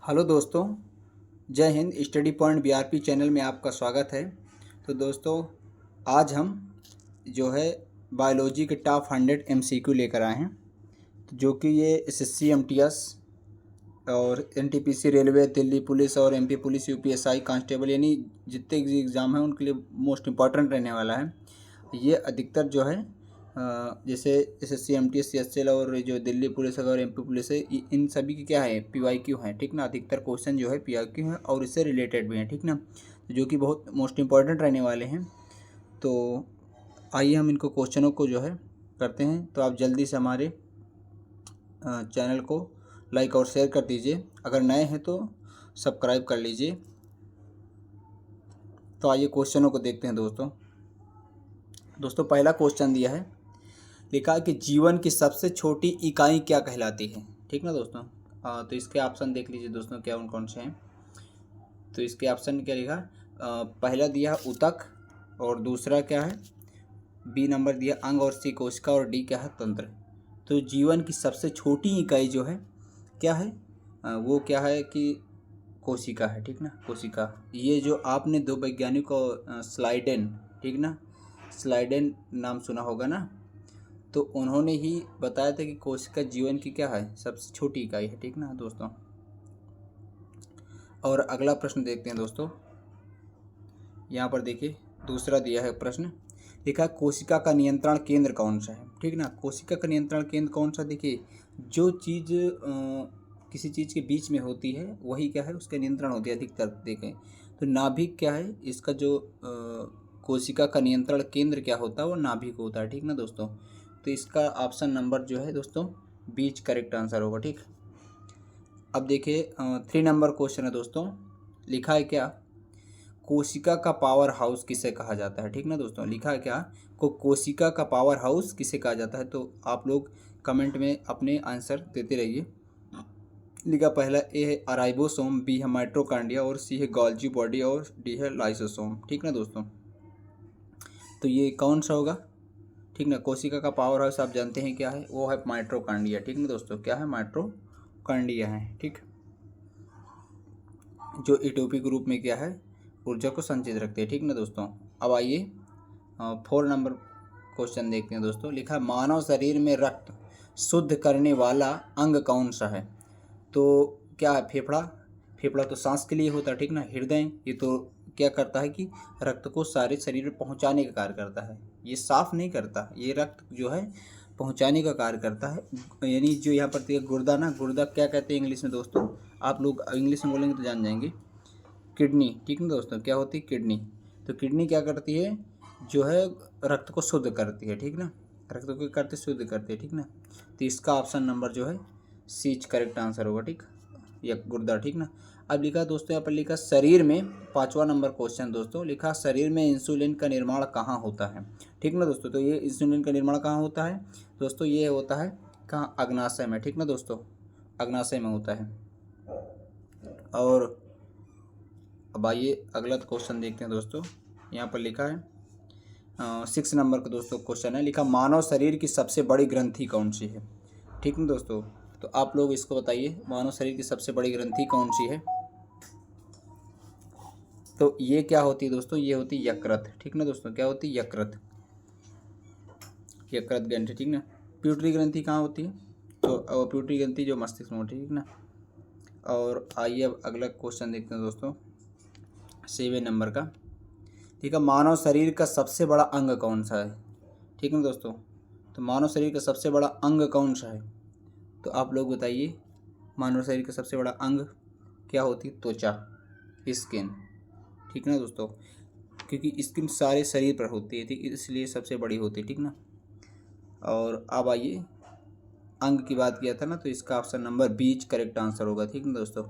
Hello दोस्तों, जय Hind. Study point BRP channel में आपका स्वागत है। तो दोस्तों, आज हम जो है बायोलॉजी के टॉप 100 एमसीक्यू लेकर आए हैं, जो कि ये एसएससी एमटीएस और एनटीपीसी, रेलवे, दिल्ली पुलिस और एमपी पुलिस, यूपीएसआई, कांस्टेबल यानी जितने भी एग्ज़ाम हैं उनके लिए मोस्ट इम्पॉर्टेंट रहने वाला है। ये अधिकतर जो है जैसे एसएससी एमटीएस सीएचएल और जो दिल्ली पुलिस और एमपी पुलिस है, इन सभी की क्या है पीवाईक्यू है, ठीक ना। अधिकतर क्वेश्चन जो है पीवाईक्यू है और इससे रिलेटेड भी हैं, ठीक ना, जो कि बहुत मोस्ट इम्पॉर्टेंट रहने वाले हैं। तो आइए हम इनको क्वेश्चनों को जो है करते हैं। तो आप जल्दी से हमारे चैनल को लाइक और शेयर कर दीजिए। अगर नए हैं तो सब्सक्राइब कर लीजिए। तो आइए क्वेश्चनों को देखते हैं दोस्तों, पहला क्वेश्चन दिया है, लिखा है कि जीवन की सबसे छोटी इकाई क्या कहलाती है, ठीक ना दोस्तों। तो इसके ऑप्शन देख लीजिए दोस्तों, क्या उन कौन से हैं। तो इसके ऑप्शन क्या लिखा है, पहला दिया है ऊतक, और दूसरा क्या है, बी नंबर दिया अंग और सी कोशिका, और डी क्या है तंत्र। तो जीवन की सबसे छोटी इकाई जो है क्या है, वो क्या है कि कोशिका है, ठीक ना, कोशिका। ये जो आपने दो वैज्ञानिक को स्लाइडेन, ठीक ना, स्लाइडेन नाम सुना होगा ना, तो उन्होंने ही बताया था कि कोशिका जीवन की क्या है सबसे छोटी इकाई है, ठीक ना दोस्तों। और अगला प्रश्न देखते हैं दोस्तों। यहाँ पर देखिए दूसरा दिया है प्रश्न, लिखा है कोशिका का नियंत्रण केंद्र कौन सा है, ठीक ना। कोशिका का नियंत्रण केंद्र कौन सा, देखिए जो चीज़ किसी चीज़ के बीच में होती है वही क्या है उसका नियंत्रण होती है अधिकतर। देखें तो नाभिक क्या है इसका, जो कोशिका का नियंत्रण केंद्र क्या होता है वो नाभिक होता है, ठीक ना दोस्तों। तो इसका ऑप्शन नंबर जो है दोस्तों बीच करेक्ट आंसर होगा, ठीक। अब देखिए 3 नंबर क्वेश्चन है दोस्तों, लिखा है क्या, कोशिका का पावर हाउस किसे कहा जाता है, ठीक ना दोस्तों। लिखा है क्या, कोशिका का पावर हाउस किसे कहा जाता है। तो आप लोग कमेंट में अपने आंसर देते रहिए। लिखा पहला ए है अराइबोसोम, बी है माइट्रोकांड्रिया, और सी है गोल्जी बॉडी, और डी है लाइसोसोम, ठीक ना दोस्तों। तो ये कौन सा होगा, ठीक ना। कोशिका का पावर हाउस आप जानते हैं क्या है, वो है माइट्रोकांड्रिया, ठीक ना दोस्तों। क्या है, माइट्रोकांड्रिया है, ठीक, जो एटोपिक रूप में क्या है ऊर्जा को संचित रखते हैं, ठीक ना दोस्तों। अब आइए 4 नंबर क्वेश्चन देखते हैं दोस्तों। लिखा है मानव शरीर में रक्त शुद्ध करने वाला अंग कौन सा है। तो क्या है, फेफड़ा। फेफड़ा तो सांस के लिए होता है, ठीक ना। हृदय, ये तो क्या करता है कि रक्त को सारे शरीर में पहुंचाने का कार्य करता है, ये साफ नहीं करता, ये रक्त जो है पहुंचाने का कार्य करता है। यानी जो यहाँ पर दिया गुर्दा ना, गुर्दा क्या कहते हैं इंग्लिश में दोस्तों, आप लोग इंग्लिश में बोलेंगे तो जान जाएंगे, किडनी, ठीक ना दोस्तों। क्या होती है, किडनी। तो किडनी क्या करती है, जो है रक्त को शुद्ध करती है, ठीक ना, रक्त को करते शुद्ध करती है, ठीक ना। तो इसका ऑप्शन नंबर जो है सी करेक्ट आंसर होगा, ठीक, या गुर्दा, ठीक ना। अब लिखा दोस्तों, यहाँ पर लिखा शरीर में 5वां नंबर क्वेश्चन दोस्तों, लिखा शरीर में इंसुलिन का निर्माण कहाँ होता है, ठीक ना दोस्तों। तो ये इंसुलिन का निर्माण कहाँ होता है दोस्तों, ये होता है कहाँ, अग्नाशय में, ठीक ना दोस्तों, अग्नाशय में होता है। और अब आइए अगला क्वेश्चन देखते हैं दोस्तों। यहाँ पर लिखा है 6 नंबर का दोस्तों क्वेश्चन है, लिखा मानव शरीर की सबसे बड़ी ग्रंथि कौन सी है, ठीक ना दोस्तों। तो आप लोग इसको बताइए, मानव शरीर की सबसे बड़ी ग्रंथि कौन सी है। तो ये क्या होती है दोस्तों, ये होती है यकृत, ठीक ना दोस्तों। क्या होती है, यकृत, यकृत ग्रंथि, ठीक ना। प्यूटरी ग्रंथि कहाँ होती है, तो प्यूटरी ग्रंथि जो मस्तिष्क में होती है, ठीक ना। और आइए अब अगला क्वेश्चन देखते हैं दोस्तों 7 नंबर का, ठीक है, मानव शरीर का सबसे बड़ा अंग कौन सा है, ठीक है दोस्तों। तो मानव शरीर का सबसे बड़ा अंग कौन सा है, तो आप लोग बताइए, मानव शरीर का सबसे बड़ा अंग क्या होती है, त्वचा, स्किन, ठीक ना दोस्तों, क्योंकि स्किन सारे शरीर पर होती है, ठीक, इसलिए सबसे बड़ी होती है, ठीक ना। और अब आइए अंग की बात किया था ना, तो इसका ऑप्शन नंबर बीच करेक्ट आंसर होगा, ठीक ना दोस्तों।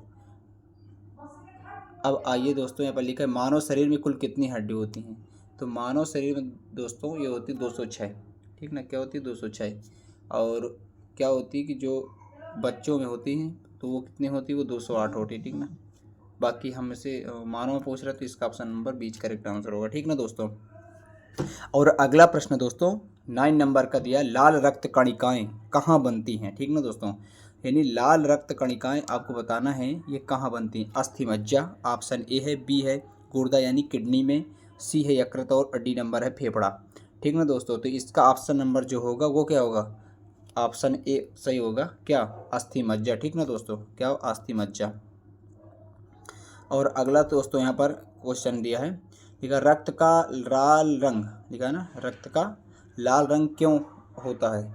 अब आइए दोस्तों, यहाँ पर लिखा है मानव शरीर में कुल कितनी हड्डी होती हैं। तो मानव शरीर में दोस्तों ये होती है 206, ठीक ना। क्या होती है, 206। और क्या होती है कि जो बच्चों में होती हैं तो वो कितनी होती है, वो 208 होती है, ठीक ना। बाकी हम से मानव में पूछ रहे हैं तो इसका ऑप्शन नंबर बीच करेक्ट आंसर होगा, ठीक ना दोस्तों। और अगला प्रश्न दोस्तों 9 नंबर का दिया, लाल रक्त कणिकाएँ कहाँ बनती हैं, ठीक ना दोस्तों। यानी लाल रक्त कणिकाएं आपको बताना है ये कहाँ बनती हैं। अस्थि मज्जा ऑप्शन ए है, बी है गुर्दा यानी किडनी में, सी है यकृत और डी नंबर है फेफड़ा। ठीक ना दोस्तों, तो इसका ऑप्शन नंबर जो होगा वो क्या होगा, ऑप्शन ए सही होगा, क्या, अस्थि मज्जा। ठीक ना दोस्तों, क्या अस्थि मज्जा। और अगला दोस्तों यहाँ पर क्वेश्चन दिया है, लिखा रक्त का लाल रंग, लिखा है ना, रक्त का लाल रंग क्यों होता है।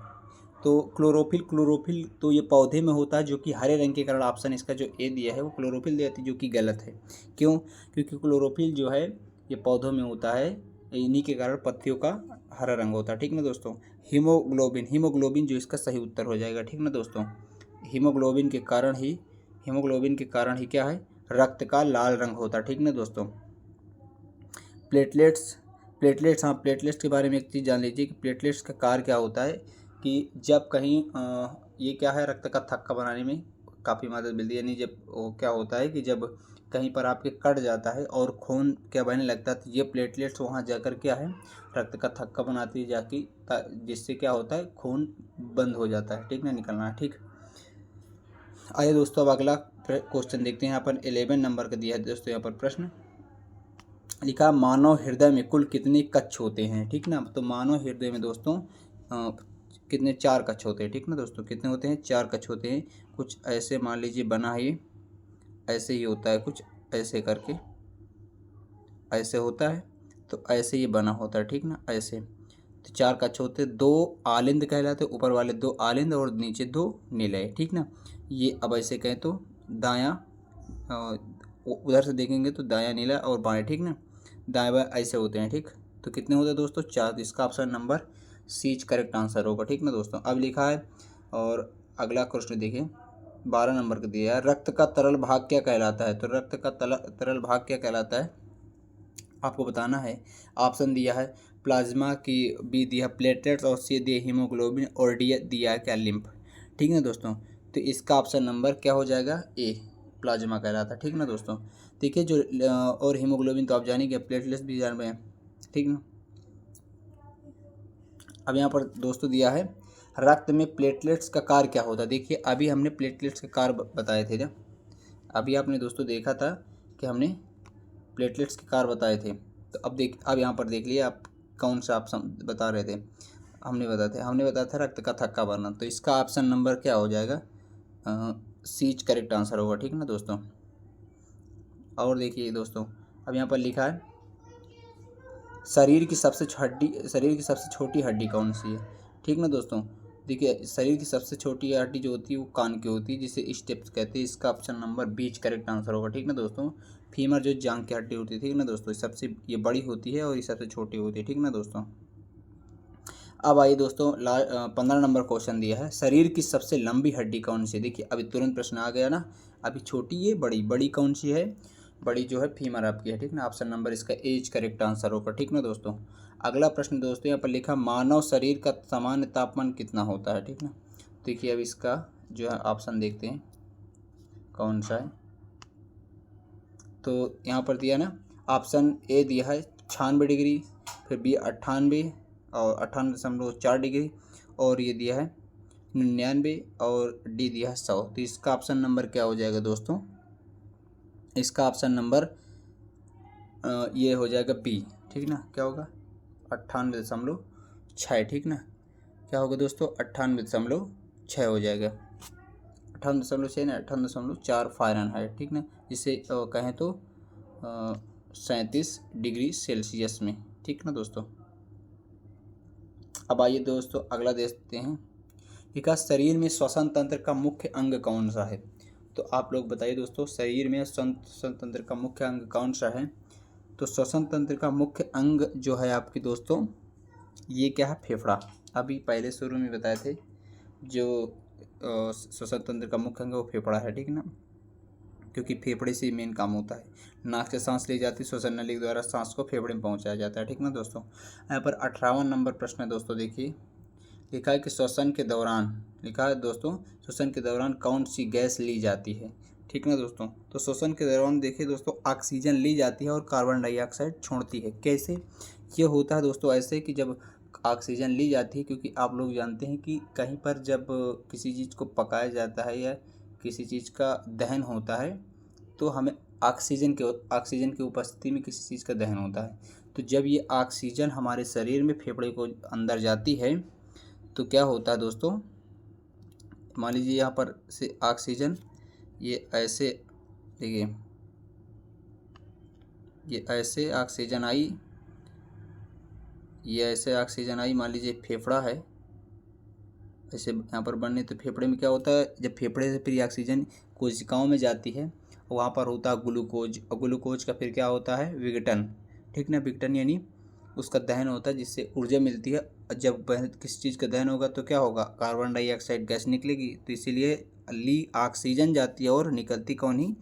तो क्लोरोफिल तो ये पौधे में होता है जो कि हरे रंग के कारण ऑप्शन इसका जो ए दिया है वो क्लोरोफिल देती है, जो कि गलत है। क्यों, क्योंकि क्लोरोफिल जो है ये पौधों में होता है, इन्हीं के कारण पत्तियों का हरा रंग होता है। ठीक ना दोस्तों, हीमोग्लोबिन जो इसका सही उत्तर हो जाएगा। ठीक ना दोस्तों, हीमोग्लोबिन के कारण ही क्या है, रक्त का लाल रंग होता है। ठीक ना दोस्तों, प्लेटलेट्स हाँ, प्लेटलेट्स के बारे में एक चीज़ जान लीजिए कि प्लेटलेट्स का कार्य क्या होता है कि जब कहीं ये क्या है, रक्त का थक्का बनाने में काफ़ी मदद मिलती है। यानी जब वो क्या होता है कि जब कहीं पर आपके कट जाता है और खून क्या बहने लगता है, तो ये प्लेटलेट्स वहाँ जाकर क्या है, रक्त का थक्का बनाती है जाके, जिससे क्या होता है, खून बंद हो जाता है। ठीक ना, निकलना है। ठीक, आइए दोस्तों अब अगला क्वेश्चन देखते हैं। यहाँ पर 11 नंबर का दिया है दोस्तों, यहाँ पर प्रश्न लिखा मानव हृदय में कुल कितने कक्ष होते हैं। ठीक ना, तो मानव हृदय में दोस्तों कितने, 4 कक्ष होते हैं। ठीक ना दोस्तों, कितने होते हैं, 4 कक्ष होते हैं। कुछ ऐसे मान लीजिए बना है, ये ऐसे ही होता है, कुछ ऐसे करके ऐसे होता है, तो ऐसे ये बना होता है। ठीक ना, ऐसे तो 4 कक्ष होते हैं। 2 आलिंद कहलाते, ऊपर वाले 2 आलिंद और नीचे 2 निलय। ठीक ना, ये अब ऐसे कहें तो दायां, उधर से देखेंगे तो दायां नीला और बाएं, ठीक ना, दाएं बाएं ऐसे होते हैं। ठीक, तो कितने होते हैं दोस्तों, 4। इसका option number C correct answer होगा। ठीक ना दोस्तों, अब लिखा है और अगला क्वेश्चन देखिए 12 नंबर का दिया है, रक्त का तरल भाग क्या कहलाता है। तो रक्त का तरल भाग क्या कहलाता है आपको बताना है। ऑप्शन दिया है प्लाज्मा, की बी दिया प्लेटलेट्स, और सी दिया हीमोग्लोबिन, और डी दिया है क्या, लिम्फ। ठीक है दोस्तों, तो इसका ऑप्शन नंबर क्या हो जाएगा, ए प्लाज्मा कहलाता है। ठीक ना दोस्तों, देखिए जो और हीमोग्लोबिन तो आप जानेंगे, प्लेटलेट्स भी जान रहे हैं। ठीक ना, अब यहाँ पर दोस्तों दिया है रक्त में प्लेटलेट्स का कार्य क्या होता है। देखिए अभी हमने प्लेटलेट्स के कार्य बताए थे, जब अभी आपने दोस्तों देखा था कि हमने प्लेटलेट्स के कार्य बताए थे। तो अब यहाँ पर देख लिए आप कौन सा ऑप्शन बता रहे थे। हमने बताया था रक्त का थक्का बनना। तो इसका ऑप्शन नंबर क्या हो जाएगा, सी करेक्ट आंसर होगा। ठीक ना दोस्तों, और देखिए दोस्तों अब यहाँ पर लिखा है शरीर की सबसे छोटी हड्डी कौन सी है। ठीक ना दोस्तों, देखिए शरीर की सबसे छोटी हड्डी जो होती है वो कान की होती है, जिसे स्टेप्स कहते हैं। इसका option number B correct answer होगा। ठीक ना दोस्तों, फीमर जो जांघ की हड्डी होती है, ठीक ना दोस्तों, सबसे ये बड़ी होती है और ये सबसे छोटी होती है। ठीक ना दोस्तों, अब आइए दोस्तों 15 नंबर क्वेश्चन दिया है, शरीर की सबसे लंबी हड्डी कौन सी है। देखिए अभी तुरंत प्रश्न आ गया ना, अभी छोटी है बड़ी कौन सी है, बड़ी जो है फीमर आपकी है। ठीक ना, ऑप्शन नंबर इसका एज करेक्ट आंसर होगा। ठीक ना दोस्तों, अगला प्रश्न दोस्तों यहाँ पर लिखा मानव शरीर का सामान्य तापमान कितना होता है। ठीक ना, देखिए अब इसका जो है ऑप्शन देखते हैं कौन सा है। तो यहाँ पर दिया ना, ऑप्शन ए दिया है 96 डिग्री, फिर बी 98 और 98.4 डिग्री, और ये दिया है 99 और डी दिया है 100। तो इसका ऑप्शन नंबर क्या हो जाएगा दोस्तों, इसका ऑप्शन नंबर ये हो जाएगा बी। ठीक ना, क्या होगा 98.6। ठीक ना, क्या होगा दोस्तों 98.6 हो जाएगा, 98.6 ना 98.4 फ़ारेनहाइट। ठीक ना, जिसे कहें तो 37 डिग्री सेल्सियस में। ठीक ना दोस्तों, अब आइए दोस्तों अगला देखते हैं, लिखा शरीर में श्वसन तंत्र का मुख्य अंग कौन सा है। तो आप लोग बताइए दोस्तों, शरीर में श्वसन तंत्र का मुख्य अंग कौन सा है। तो श्वसन तंत्र का मुख्य अंग जो है आपकी दोस्तों, ये क्या है, फेफड़ा। अभी पहले शुरू में बताए थे जो श्वसन तंत्र का मुख्य अंग वो फेफड़ा है। ठीक ना, क्योंकि फेफड़े से मेन काम होता है, नाक से सांस ली जाती है, श्वसन नली के द्वारा सांस को फेफड़े में पहुंचाया जाता है। ठीक ना दोस्तों, यहाँ पर 18वां नंबर प्रश्न है दोस्तों, देखिए लिखा है कि श्वसन के दौरान, लिखा है दोस्तों श्वसन के दौरान कौन सी गैस ली जाती है। ठीक ना दोस्तों, तो श्वसन के दौरान देखिए दोस्तों ऑक्सीजन ली जाती है और कार्बन डाइऑक्साइड छोड़ती है। कैसे ये होता है दोस्तों, ऐसे कि जब ऑक्सीजन ली जाती है, क्योंकि आप लोग जानते हैं कि कहीं पर जब किसी चीज़ को पकाया जाता है या किसी चीज़ का दहन होता है तो हमें ऑक्सीजन की उपस्थिति में किसी चीज़ का दहन होता है। तो जब ये ऑक्सीजन हमारे शरीर में फेफड़े को अंदर जाती है तो क्या होता है दोस्तों, मान लीजिए यहाँ पर से ऑक्सीजन ये ऐसे, देखिए ये ऐसे ऑक्सीजन आई, ये ऐसे ऑक्सीजन आई, मान लीजिए फेफड़ा है ऐसे यहाँ पर बनने, तो फेफड़े में क्या होता है, जब फेफड़े से फिर ऑक्सीजन कोशिकाओं में जाती है वहाँ पर होता है ग्लूकोज, और ग्लूकोज का फिर क्या होता है विघटन, ठीक ना, विघटन यानी उसका दहन होता है जिससे ऊर्जा मिलती है। जब किसी चीज़ का दहन होगा तो क्या होगा, कार्बन डाइऑक्साइड गैस निकलेगी, तो इसीलिए ली ऑक्सीजन जाती है और निकलती कौन ही,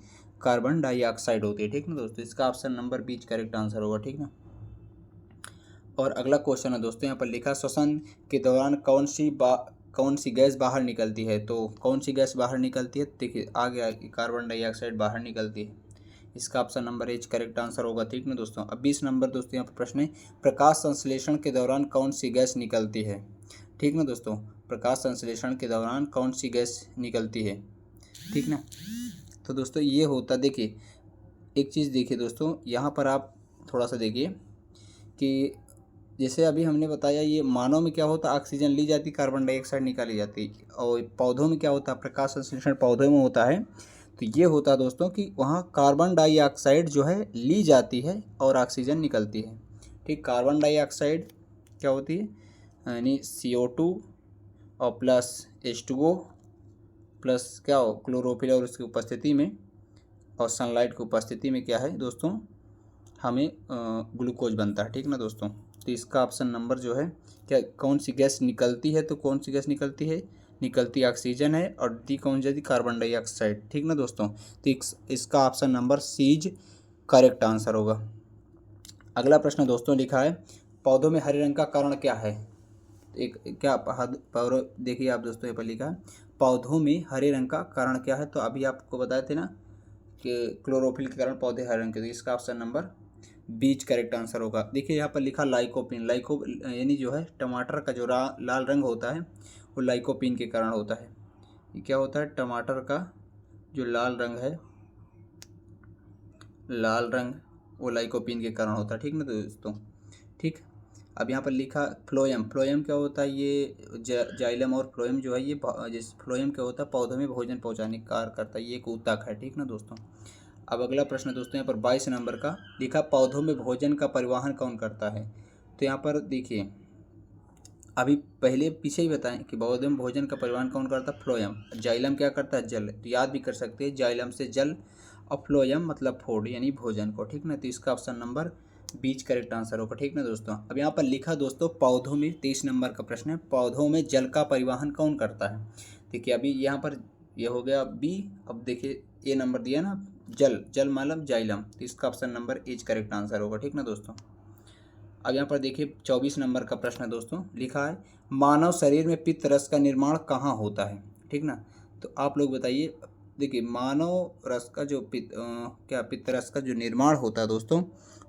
कार्बन डाइऑक्साइड होती है, ठीक ना दोस्तों। इसका option number B correct answer होगा, ठीक ना। और अगला क्वेश्चन है दोस्तों, यहाँ पर लिखा श्वसन के दौरान कौन सी गैस बाहर निकलती है, तो कौन सी गैस बाहर निकलती है, देखिए आ गया कार्बन डाइऑक्साइड बाहर निकलती है, इसका option number H correct answer होगा, ठीक ना दोस्तों। अब 20 नंबर दोस्तों यहाँ पर प्रश्न है, प्रकाश संश्लेषण के दौरान कौन सी गैस निकलती है, ठीक ना दोस्तों, प्रकाश संश्लेषण के दौरान कौन सी गैस निकलती है, ठीक ना। तो दोस्तों ये होता, देखिए एक चीज़ देखिए दोस्तों, यहाँ पर आप थोड़ा सा देखिए कि जैसे अभी हमने बताया ये मानव में क्या होता है, ऑक्सीजन ली जाती, कार्बन डाइऑक्साइड निकाली जाती, और पौधों में क्या होता है, प्रकाश संश्लेषण पौधों में होता है। तो ये होता है दोस्तों कि वहाँ कार्बन डाइऑक्साइड जो है ली जाती है और ऑक्सीजन निकलती है, ठीक। कार्बन डाइऑक्साइड क्या होती है, यानी CO2 और प्लस H2O प्लस क्या हो क्लोरोफिल, और उसकी उपस्थिति में और सनलाइट की उपस्थिति में क्या है दोस्तों, हमें ग्लूकोज बनता है, ठीक ना दोस्तों। तो इसका ऑप्शन नंबर जो है क्या, कौन सी गैस निकलती है, तो कौन सी गैस निकलती है, निकलती ऑक्सीजन है, और डी कौन जाती, कार्बन डाइऑक्साइड, ठीक ना दोस्तों। तो इसका option number C is correct answer होगा। अगला प्रश्न दोस्तों लिखा है, पौधों में हरे रंग का कारण क्या है, एक क्या देखिए आप दोस्तों, यहाँ पर लिखा है पौधों में हरे रंग का कारण क्या है, तो अभी आपको बताए थे ना कि क्लोरोफिल के कारण पौधे हरे रंग के, तो इसका ऑप्शन नंबर बीच करेक्ट आंसर होगा। देखिए यहाँ पर लिखा लाइकोपिन, यानी जो है टमाटर का जो लाल रंग होता है वो लाइकोपिन के कारण होता है। ये क्या होता है, टमाटर का जो लाल रंग है, लाल रंग वो लाइकोपिन के कारण होता है, ठीक ना दोस्तों, ठीक। अब यहाँ पर लिखा फ्लोएम, फ्लोएम क्या होता है, ये जाइलम और फ्लोएम जो है ये जिस फ्लोएम क्या होता है, पौधों में भोजन पहुँचाने का कार्य करता है, ये एक ऊतक है, ठीक ना दोस्तों। अब अगला प्रश्न दोस्तों यहाँ पर 22 नंबर का लिखा, पौधों में भोजन का परिवहन कौन करता है, तो यहाँ पर देखिए अभी पहले पीछे ही बताएं कि पौधों में भोजन का परिवहन कौन करता है, फ्लोएम। जाइलम क्या करता है, जल, तो याद भी कर सकते हैं जाइलम से जल, और फ्लोएम मतलब फूड यानी भोजन को, ठीक ना। तो इसका ऑप्शन नंबर बीच करेक्ट आंसर होगा, ठीक ना दोस्तों। अब यहाँ पर लिखा दोस्तों पौधों में 23 नंबर का प्रश्न है, पौधों में जल का परिवहन कौन करता है, देखिए अभी यहाँ पर ये हो गया बी, अब देखिए ए नंबर दिया ना, जल मतलब जाइलम, तो इसका option number H correct answer होगा, ठीक ना दोस्तों। अब यहाँ पर देखिए 24 नंबर का प्रश्न है दोस्तों, लिखा है मानव शरीर में पित्त रस का निर्माण कहाँ होता है, ठीक ना। तो आप लोग बताइए, देखिए मानव रस का जो पित्त रस का जो निर्माण होता है दोस्तों,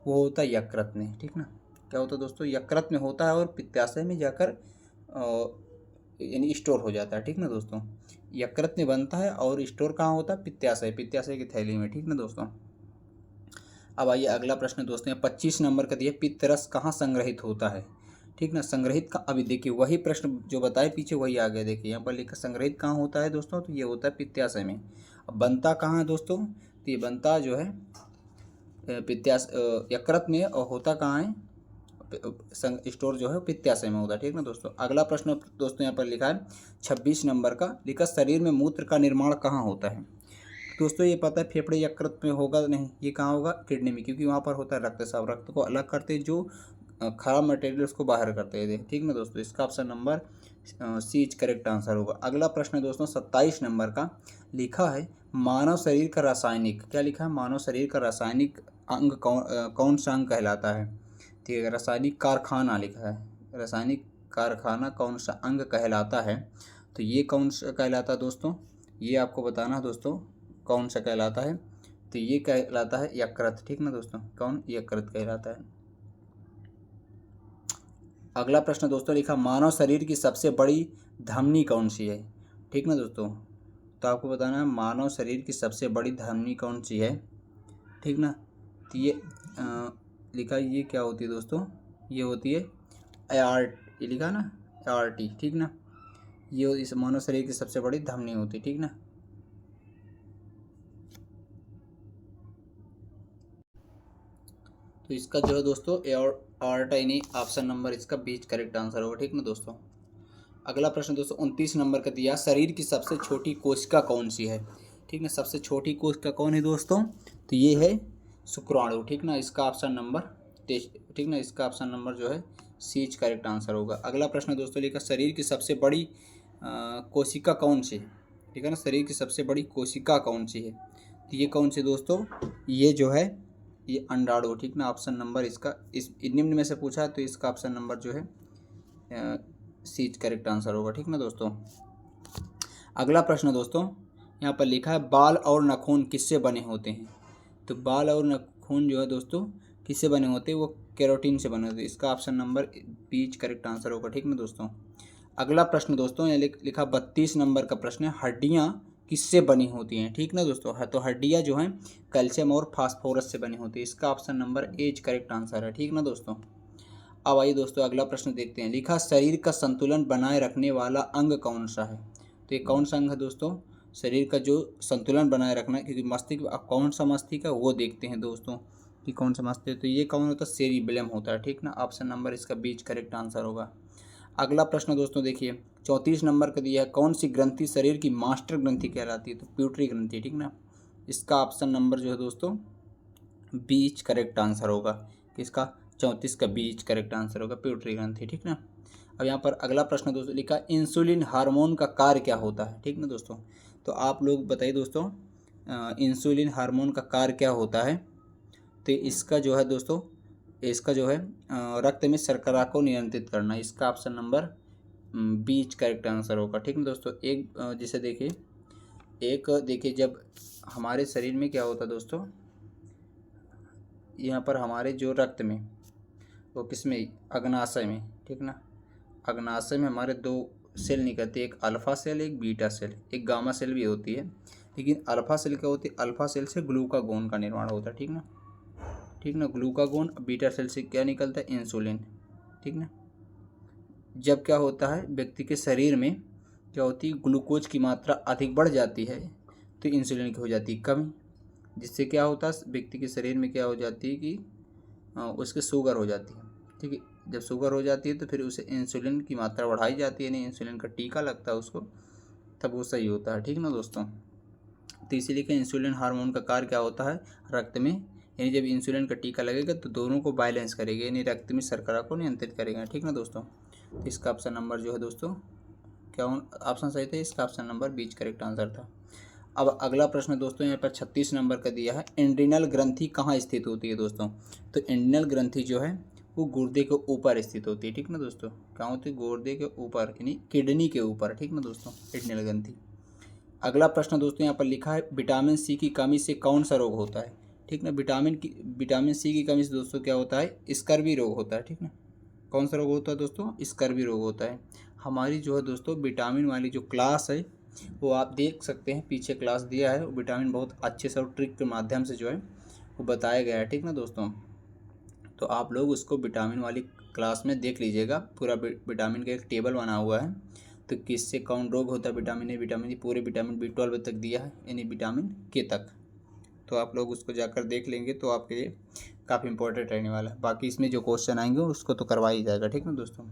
वो होता है यकृत में, ठीक ना। क्या होता है दोस्तों, यकृत में होता है और पित्ताशय में जाकर यानी स्टोर हो जाता है, ठीक ना दोस्तों। यकृत में बनता है और स्टोर कहाँ होता है, पित्ताशय की थैली में, ठीक ना दोस्तों। अब आइए अगला प्रश्न दोस्तों, 25 नंबर का दिया, पित्त रस कहाँ संग्रहित होता है, ठीक ना। संग्रहित का अभी देखिए वही प्रश्न जो बताए पीछे वही आ गया, देखिए यहाँ पर लिखा संग्रहित कहाँ होता है दोस्तों, तो ये होता है पित्ताशय में। अब बनता कहाँ है दोस्तों, तो ये बनता जो है यकृत में, और होता कहाँ है, स्टोर जो है पित्ताशय में होता है, ठीक ना दोस्तों। अगला प्रश्न दोस्तों यहाँ पर लिखा है 26 नंबर का, लिखा शरीर में मूत्र का निर्माण कहाँ होता है, दोस्तों ये पता है फेफड़े यकृत में होगा नहीं, ये कहाँ होगा, किडनी में, क्योंकि वहाँ पर होता है रक्त स्राव, रक्त को अलग करते जो खराब मटेरियल उसको बाहर करते हैं, ठीक ना दोस्तों। इसका option number C is correct answer होगा। अगला प्रश्न दोस्तों 27 नंबर का, लिखा है मानव शरीर का रासायनिक, क्या लिखा है, मानव शरीर का रासायनिक अंग कौन सा अंग कहलाता है, ठीक है, रासायनिक कारखाना लिखा है, रासायनिक कारखाना कौन सा अंग कहलाता है, तो ये कौन सा कहलाता है दोस्तों, ये आपको बताना है दोस्तों कौन सा कहलाता है, तो ये कहलाता है यकृत, ठीक ना दोस्तों, कौन, यकृत कहलाता है। अगला प्रश्न दोस्तों लिखा मानव शरीर की सबसे बड़ी धमनी कौन सी है, ठीक ना दोस्तों। तो आपको बताना है मानव शरीर की सबसे बड़ी धमनी कौन सी है, ठीक ना। तो ये लिखा ये क्या होती है दोस्तों, ये होती है ये लिखा ना आर्टी, ठीक ना। ये इस मानव शरीर की सबसे बड़ी धमनी होती है, ठीक ना। तो इसका जो है दोस्तों आर्टा यानी ऑप्शन नंबर इसका बीच करेक्ट आंसर होगा, ठीक ना दोस्तों। अगला प्रश्न दोस्तों 29 नंबर का दिया शरीर की सबसे छोटी कोशिका कौन सी है, ठीक ना। सबसे छोटी कोशिका कौन है दोस्तों, तो ये है शुक्राणु, ठीक ना। इसका ऑप्शन नंबर ठीक ना, इसका ऑप्शन नंबर जो है सीच करेक्ट आंसर होगा। अगला प्रश्न दोस्तों लिखा शरीर की सबसे बड़ी कोशिका कौन सी है, ठीक है ना। शरीर की सबसे बड़ी कोशिका कौन सी है, तो ये कौन सी दोस्तों, ये जो है ये अंडाणु, ठीक ना। ऑप्शन नंबर इसका इस निम्न में से पूछा है तो इसका ऑप्शन नंबर जो है सीच करेक्ट आंसर होगा, ठीक ना दोस्तों। अगला प्रश्न दोस्तों यहाँ पर लिखा है बाल और नाखून किससे बने होते हैं, तो बाल और नाखून जो है दोस्तों किससे बने होते हैं, वो केरोटीन से बने होते हैं। इसका ऑप्शन नंबर बीच करेक्ट आंसर होगा, ठीक ना दोस्तों। अगला प्रश्न दोस्तों यहाँ लिखा 32 नंबर का प्रश्न है हड्डियाँ किससे बनी होती हैं, ठीक ना दोस्तों। तो हड्डियाँ जो हैं कैल्शियम और फास्फोरस से बनी होती है। इसका option number as correct answer है, ठीक ना दोस्तों। अब आइए दोस्तों अगला प्रश्न देखते हैं। लिखा शरीर का संतुलन बनाए रखने वाला अंग कौन सा है, तो ये कौन सा अंग है दोस्तों, शरीर का जो संतुलन बनाए रखना है, क्योंकि मस्तिष्क कौन सा मस्तिष्क है वो देखते हैं दोस्तों कि कौन सा मस्तिष्क, तो ये कौन होता है, सेरिबेलम होता है, ठीक ना। ऑप्शन नंबर इसका बीच करेक्ट आंसर होगा। अगला प्रश्न दोस्तों देखिए 34 नंबर का दिया है कौन सी ग्रंथि शरीर की मास्टर ग्रंथि कहलाती है, तो प्यूटरी ग्रंथि, ठीक ना। इसका ऑप्शन नंबर जो है दोस्तों बीच करेक्ट आंसर होगा, किसका 34 का बीच करेक्ट आंसर होगा प्यूटरी ग्रंथि, ठीक ना। अब यहाँ पर अगला प्रश्न दोस्तों लिखा इंसुलिन हार्मोन का कार्य क्या होता है, ठीक ना दोस्तों। तो आप लोग बताइए दोस्तों इंसुलिन हार्मोन का कार्य क्या होता है, तो इसका जो है दोस्तों इसका जो है रक्त में शर्करा को नियंत्रित करना, इसका ऑप्शन नंबर बीच करेक्ट आंसर होगा, ठीक ना दोस्तों। एक जैसे देखिए जब हमारे शरीर में क्या होता है दोस्तों, यहाँ पर हमारे जो रक्त में वो किसमें अग्नाशय में, ठीक ना। अग्नाशय में हमारे दो सेल निकलते हैं, एक अल्फ़ा सेल एक बीटा सेल, एक गामा सेल भी होती है। लेकिन अल्फ़ा सेल क्या होती है, अल्फ़ा सेल से ग्लूकागोन का निर्माण होता है, ठीक ना, ठीक ना। ग्लूकागोन बीटा सेल से क्या निकलता है, इंसुलिन, ठीक ना। जब क्या होता है व्यक्ति के शरीर में क्या होती है ग्लूकोज की मात्रा अधिक बढ़ जाती है तो इंसुलिन की हो जाती है कमी, जिससे क्या होता है व्यक्ति के शरीर में क्या हो जाती है कि उसके शुगर हो जाती है, ठीक है। जब शुगर हो जाती है तो फिर उसे इंसुलिन की मात्रा बढ़ाई जाती है, नहीं इंसुलिन का टीका लगता है उसको, तब वो सही होता है, ठीक ना दोस्तों। तो इसीलिए कि इंसुलिन हार्मोन का कार्य क्या होता है रक्त में, यानी जब इंसुलिन का टीका लगेगा तो दोनों को बैलेंस करेगा, यानी रक्त में शर्करा को नियंत्रित करेगा, ठीक ना दोस्तों। तो इसका ऑप्शन नंबर जो है दोस्तों क्या ऑप्शन सही था, इसका ऑप्शन नंबर बीच करेक्ट आंसर था। अब अगला प्रश्न दोस्तों यहाँ पर 36 नंबर का दिया है एंड्रिनल ग्रंथि कहाँ स्थित होती है दोस्तों, तो एंड्रिनल ग्रंथि जो है वो गुर्दे के ऊपर स्थित होती है, ठीक ना दोस्तों। कहाँ होती है, गुर्दे के ऊपर यानी किडनी के ऊपर, ठीक ना दोस्तों, एंड्रिनल ग्रंथि। अगला प्रश्न दोस्तों यहाँ पर लिखा है विटामिन सी की कमी से कौन सा रोग होता है, ठीक ना। विटामिन सी की कमी से दोस्तों क्या होता है, स्कर्वी रोग होता है, ठीक ना। कौन सा रोग होता है दोस्तों, स्कर्वी रोग होता है। हमारी जो है दोस्तों विटामिन वाली जो क्लास है वो आप देख सकते हैं, पीछे क्लास दिया है, वो विटामिन बहुत अच्छे से और ट्रिक के माध्यम से जो है वो बताया गया है, ठीक ना दोस्तों। तो आप लोग उसको विटामिन वाली क्लास में देख लीजिएगा, पूरा विटामिन का एक टेबल बना हुआ है, तो किससे कौन रोग होता है, विटामिन ए विटामिन डी पूरे विटामिन B12 तक दिया है, यानी विटामिन के तक। तो आप लोग उसको जाकर देख लेंगे तो आपके लिए काफ़ी इंपॉर्टेंट रहने वाला है। बाकी इसमें जो क्वेश्चन आएंगे उसको तो करवा ही जाएगा, ठीक ना दोस्तों।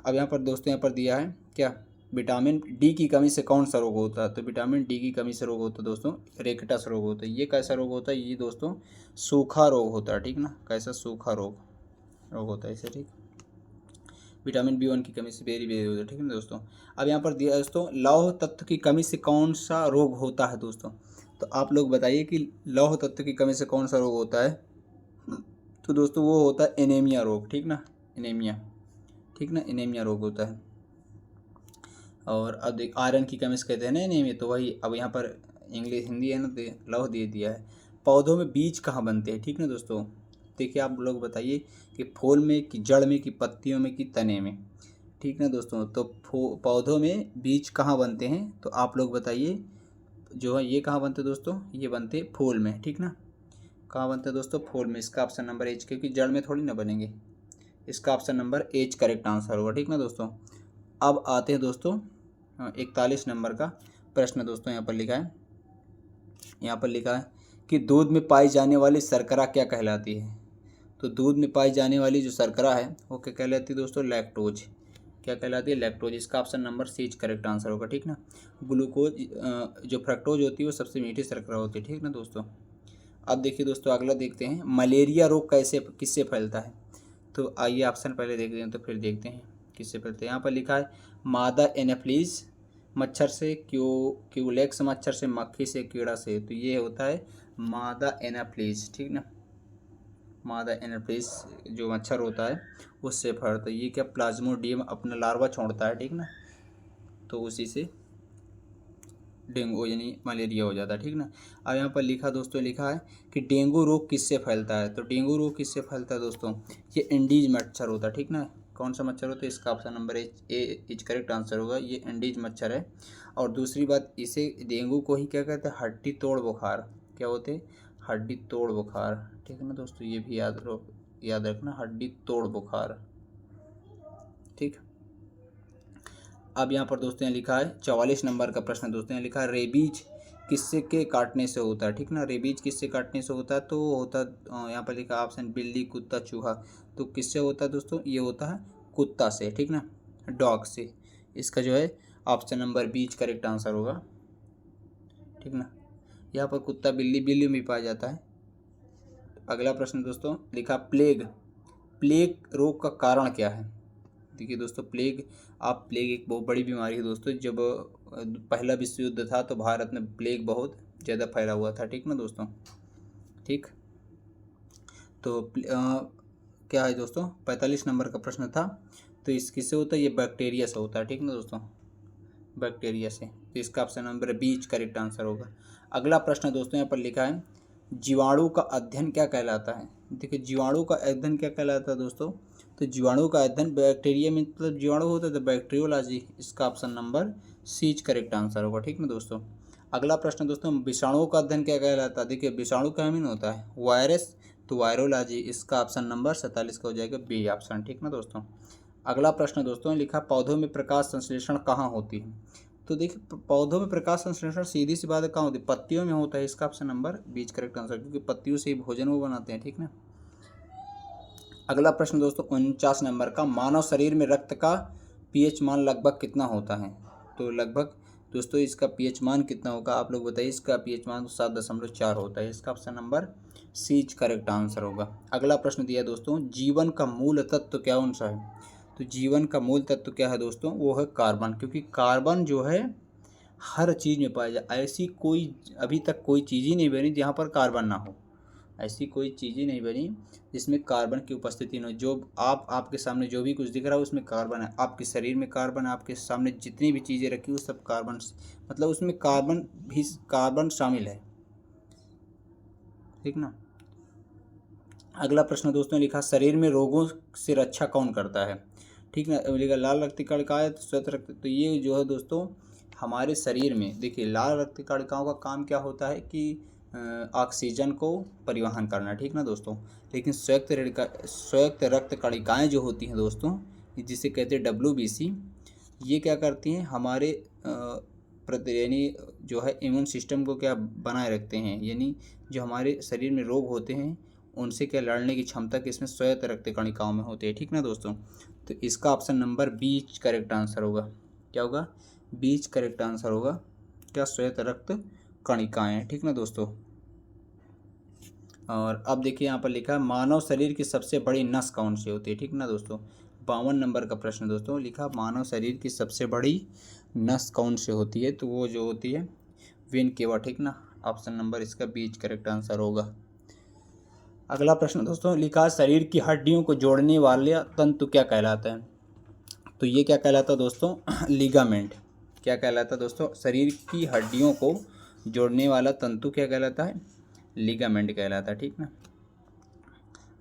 अब यहाँ पर दोस्तों यहाँ पर दिया है क्या, विटामिन डी की कमी से कौन सा रोग होता है, तो विटामिन डी की कमी से रोग होता है दोस्तों रेकटस रोग होता है। ये कैसा रोग होता है, ये दोस्तों सूखा रोग होता है, ठीक ना। कैसा सूखा रोग होता है इसे, ठीक। विटामिन B1 की कमी से बेरी होता है, ठीक है दोस्तों। अब यहाँ पर दिया दोस्तों लौह तत्व की कमी से कौन सा रोग होता है दोस्तों, तो आप लोग बताइए कि लौह तत्व की कमी से कौन सा रोग होता है, तो दोस्तों वो होता है एनीमिया रोग, ठीक ना, एनीमिया, ठीक ना, एनीमिया रोग होता है। और अब देख आयरन की कमी से कहते हैं ना एनीमिया, तो वही अब यहाँ पर इंग्लिश हिंदी है ना तो लौह दे दिया है। पौधों में बीज कहाँ बनते हैं, ठीक ना दोस्तों, देखिए आप लोग बताइए कि फूल में कि जड़ में कि पत्तियों में कि तने में, ठीक ना दोस्तों। तो पौधों में बीज कहाँ बनते हैं, तो आप लोग बताइए जो है ये कहाँ बनते हैं दोस्तों, ये बनते फूल में, ठीक ना। कहाँ बनते हैं दोस्तों, फूल में। इसका ऑप्शन नंबर एच, क्योंकि जड़ में थोड़ी ना बनेंगे। इसका option number H correct answer होगा, ठीक ना दोस्तों। अब आते हैं दोस्तों 41 नंबर का प्रश्न दोस्तों। यहाँ पर लिखा है कि दूध में पाई जाने वाली शर्करा क्या कहलाती है। तो दूध में पाई जाने वाली जो शर्करा है वो क्या कहलाती है दोस्तों, लैक्टोज। क्या कहलाती है, लैक्टोज। इसका option number C correct answer होगा, ठीक ना। ग्लूकोज जो फ्रक्टोज होती है वो सबसे मीठी शर्करा होती है, ठीक ना दोस्तों। अब देखिए दोस्तों अगला देखते हैं, मलेरिया रोग किससे फैलता है। तो आइए ऑप्शन पहले देखते हैं तो फिर देखते हैं किससे फैलते हैं। यहाँ पर लिखा है मादा एनाफिलीज मच्छर से, क्यूलेक्स मच्छर से, मक्खी से, कीड़ा से। तो ये होता है मादा एनाफिलीज, ठीक ना। मादा एनाफिलीज जो मच्छर होता है उससे फैलता है। ये क्या, प्लाज्मोडियम अपना लार्वा छोड़ता है, ठीक ना। तो उसी से डेंगू यानी मलेरिया हो जाता है, ठीक ना। अब यहाँ पर लिखा है कि डेंगू रोग किससे फैलता है। तो डेंगू रोग किससे फैलता है दोस्तों, ये एंडीज मच्छर होता है, ठीक ना। कौन सा मच्छर होता है, इसका option number H correct answer होगा, ये एंडीज मच्छर है। और दूसरी बात, इसे डेंगू को ही क्या कहते हैं, हड्डी तोड़ बुखार। क्या होते हैं, हड्डी तोड़ बुखार, ठीक है ना दोस्तों। ये भी याद रखना, हड्डी तोड़ बुखार, ठीक। अब यहाँ पर दोस्तों यहाँ लिखा है 44 नंबर का प्रश्न दोस्तों। यहाँ लिखा है रेबीज किससे के काटने से होता है, ठीक ना। रेबीज किससे काटने से होता है, तो होता यहाँ पर लिखा ऑप्शन बिल्ली, कुत्ता, चूहा। तो किससे होता है दोस्तों, ये होता है कुत्ता से, ठीक ना, डॉग से। इसका जो है option number B correct answer होगा, ठीक ना। यहाँ पर कुत्ता बिल्ली में पाया जाता है। अगला प्रश्न दोस्तों लिखा प्लेग रोग का कारण क्या है। देखिए दोस्तों प्लेग एक बहुत बड़ी बीमारी है दोस्तों। जब पहला विश्व युद्ध था तो भारत में प्लेग बहुत ज़्यादा फैला हुआ था, ठीक ना दोस्तों, ठीक। तो क्या है दोस्तों, 45 नंबर का प्रश्न था। तो इस किससे होता है, ये बैक्टीरिया से होता है, ठीक ना दोस्तों, बैक्टीरिया से। तो इसका option number B correct answer होगा। अगला प्रश्न दोस्तों यहाँ पर लिखा है जीवाणु का अध्ययन क्या कहलाता है। देखिए जीवाणु का अध्ययन क्या कहलाता है दोस्तों, तो जीवाणु का अध्ययन, बैक्टीरिया में मतलब जीवाणु होता है तो बैक्टीरियोलॉजी। इसका option number C correct answer होगा, ठीक ना दोस्तों। अगला प्रश्न दोस्तों विषाणुओं का अध्ययन क्या कहलाता है। देखिए विषाणु का मीन होता है वायरस, तो वायरोलॉजी। इसका ऑप्शन नंबर 47 का हो जाएगा बी ऑप्शन, ठीक ना दोस्तों। अगला प्रश्न दोस्तों लिखा पौधों में प्रकाश संश्लेषण कहाँ होती है। तो देखिए पौधों में प्रकाश संश्लेषण सीधी सी बात है कहाँ होती है, पत्तियों में होता है। इसका ऑप्शन नंबर बीच करेक्ट आंसर, क्योंकि पत्तियों से ही भोजन वो बनाते हैं, ठीक ना। अगला प्रश्न दोस्तों 49 नंबर का, मानव शरीर में रक्त का पीएच मान लगभग कितना होता है। तो लगभग दोस्तों इसका पीएच मान कितना होगा, आप लोग बताइए। इसका पीएच मान 7.4 होता है। इसका option number C correct answer होगा। अगला प्रश्न दिया दोस्तों जीवन का मूल तत्व क्या कौन सा है। तो जीवन का मूल तत्व क्या है दोस्तों, वो है कार्बन। क्योंकि कार्बन जो है हर चीज़ में पाया जाए। ऐसी कोई अभी तक कोई चीज़ ही नहीं बनी जहाँ पर कार्बन ना हो। ऐसी कोई चीज़ ही नहीं बनी जिसमें कार्बन की उपस्थिति न हो। जो आपके सामने जो भी कुछ दिख रहा है उसमें कार्बन है। आपके शरीर में कार्बन, आपके सामने जितनी भी चीज़ें रखी वो सब कार्बन, मतलब उसमें कार्बन शामिल है, ठीक ना। अगला प्रश्न दोस्तों लिखा शरीर में रोगों से रक्षा कौन करता है, ठीक ना। लिखा लाल रक्तकणिका है तो श्वेत रक्त। तो ये जो है दोस्तों हमारे शरीर में, देखिए लाल रक्तकणिकाओं का काम क्या होता है कि ऑक्सीजन को परिवहन करना, ठीक ना दोस्तों। लेकिन संयुक्त रक्त कणिकाएँ जो होती हैं दोस्तों, जिसे कहते हैं WBC, ये क्या करती हैं हमारे यानी जो है इम्यून सिस्टम को क्या बनाए रखते हैं। यानी जो हमारे शरीर में रोग होते हैं उनसे क्या लड़ने की क्षमता किसमें, श्वेत रक्त कणिकाओं में होती है, ठीक ना दोस्तों। तो इसका option number B correct answer होगा। क्या होगा, बी करेक्ट आंसर होगा, क्या, श्वेत रक्त कणिकाएँ, ठीक ना दोस्तों। और अब देखिए यहाँ पर लिखा है मानव शरीर की सबसे बड़ी नस कौन सी होती है, ठीक ना दोस्तों। 52 नंबर का प्रश्न दोस्तों लिखा मानव शरीर की सबसे बड़ी नस कौन सी होती है। तो वो जो होती है वेन केवा, ठीक ना। ऑप्शन नंबर इसका बीच करेक्ट आंसर होगा। अगला प्रश्न दोस्तों लिखा शरीर की हड्डियों को जोड़ने वाले तंतु क्या कहलाता है। तो ये क्या कहलाता है दोस्तों, लिगामेंट। क्या कहलाता है दोस्तों, शरीर की हड्डियों को जोड़ने वाला तंतु क्या कहलाता है, लिगामेंट कहलाता है, ठीक ना।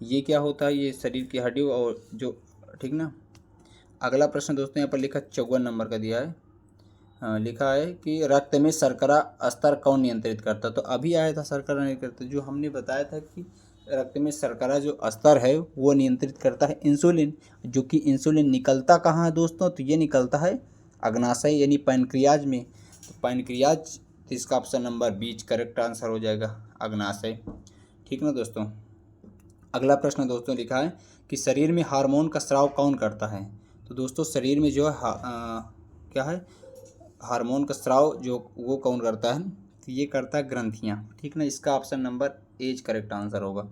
ये क्या होता है, ये शरीर की हड्डी और जो, ठीक ना। अगला प्रश्न दोस्तों यहाँ पर लिखा 54 नंबर का दिया है। लिखा है कि रक्त में शर्करा स्तर कौन नियंत्रित करता है। तो अभी आया था शर्करा नियंत्रित करता, जो हमने बताया था कि रक्त में शर्करा जो स्तर है वो नियंत्रित करता है इंसुलिन, जो कि इंसुलिन निकलता कहाँ है दोस्तों, तो ये निकलता है अग्नाशय यानी पैनक्रियाज में। तो पैनक्रियाज, तो इसका ऑप्शन नंबर 20 करेक्ट आंसर हो जाएगा, अग्नाशय, ठीक ना दोस्तों। अगला प्रश्न दोस्तों लिखा है कि शरीर में हार्मोन का स्राव कौन करता है। तो दोस्तों शरीर में जो है क्या है, हार्मोन का स्राव जो वो कौन करता है, तो ये करता है ग्रंथियाँ, ठीक ना। इसका option number as correct answer होगा।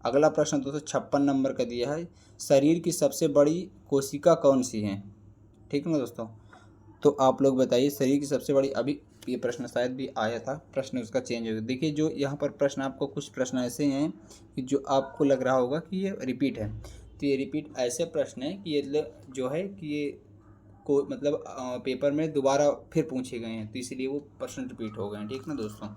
अगला प्रश्न दोस्तों 56 नंबर का दिया है, शरीर की सबसे बड़ी कोशिका कौन सी है, ठीक ना दोस्तों। तो आप लोग बताइए शरीर की सबसे बड़ी, अभी ये प्रश्न शायद भी आया था, प्रश्न उसका चेंज हो गया। देखिए जो यहाँ पर प्रश्न, आपको कुछ प्रश्न ऐसे हैं कि जो आपको लग रहा होगा कि ये रिपीट है, तो ये रिपीट ऐसे प्रश्न है कि ये जो है कि ये को मतलब पेपर में दोबारा फिर पूछे गए हैं, तो इसलिए वो प्रश्न रिपीट हो गए हैं, ठीक ना दोस्तों।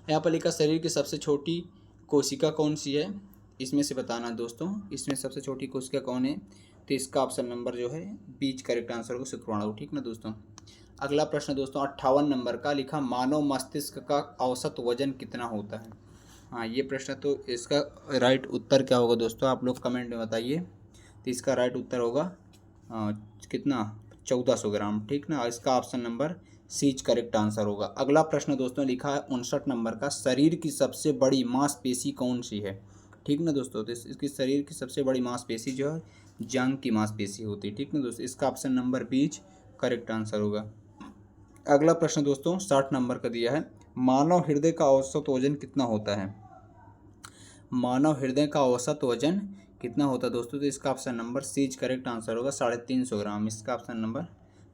यहाँ पर लिखा शरीर की सबसे छोटी कोशिका कौन सी है, इसमें से बताना दोस्तों, इसमें सबसे छोटी कोशिका कौन है। तो इसका ऑप्शन नंबर जो है 20 करेक्ट आंसर को शुक्राणु, ठीक ना दोस्तों। अगला प्रश्न दोस्तों 58 नंबर का लिखा, मानव मस्तिष्क का औसत वजन कितना होता है। हाँ ये प्रश्न, तो इसका राइट उत्तर क्या होगा दोस्तों, आप लोग कमेंट में बताइए। तो इसका राइट उत्तर होगा कितना, 1400 ग्राम, ठीक ना। इसका option number C is correct answer होगा। अगला प्रश्न दोस्तों लिखा है 59 नंबर का, शरीर की सबसे बड़ी मांसपेशी कौन सी है, ठीक ना दोस्तों। तो इसकी शरीर की सबसे बड़ी मांसपेशी जो है जांघ की मांसपेशी होती है, ठीक ना दोस्तों। इसका ऑप्शन नंबर 20 करेक्ट आंसर होगा। अगला प्रश्न दोस्तों 60 नंबर का दिया है, मानव हृदय का औसत वजन कितना होता है। मानव हृदय का औसत वजन कितना होता है दोस्तों, तो इसका option number C is correct answer होगा 350 ग्राम, इसका option number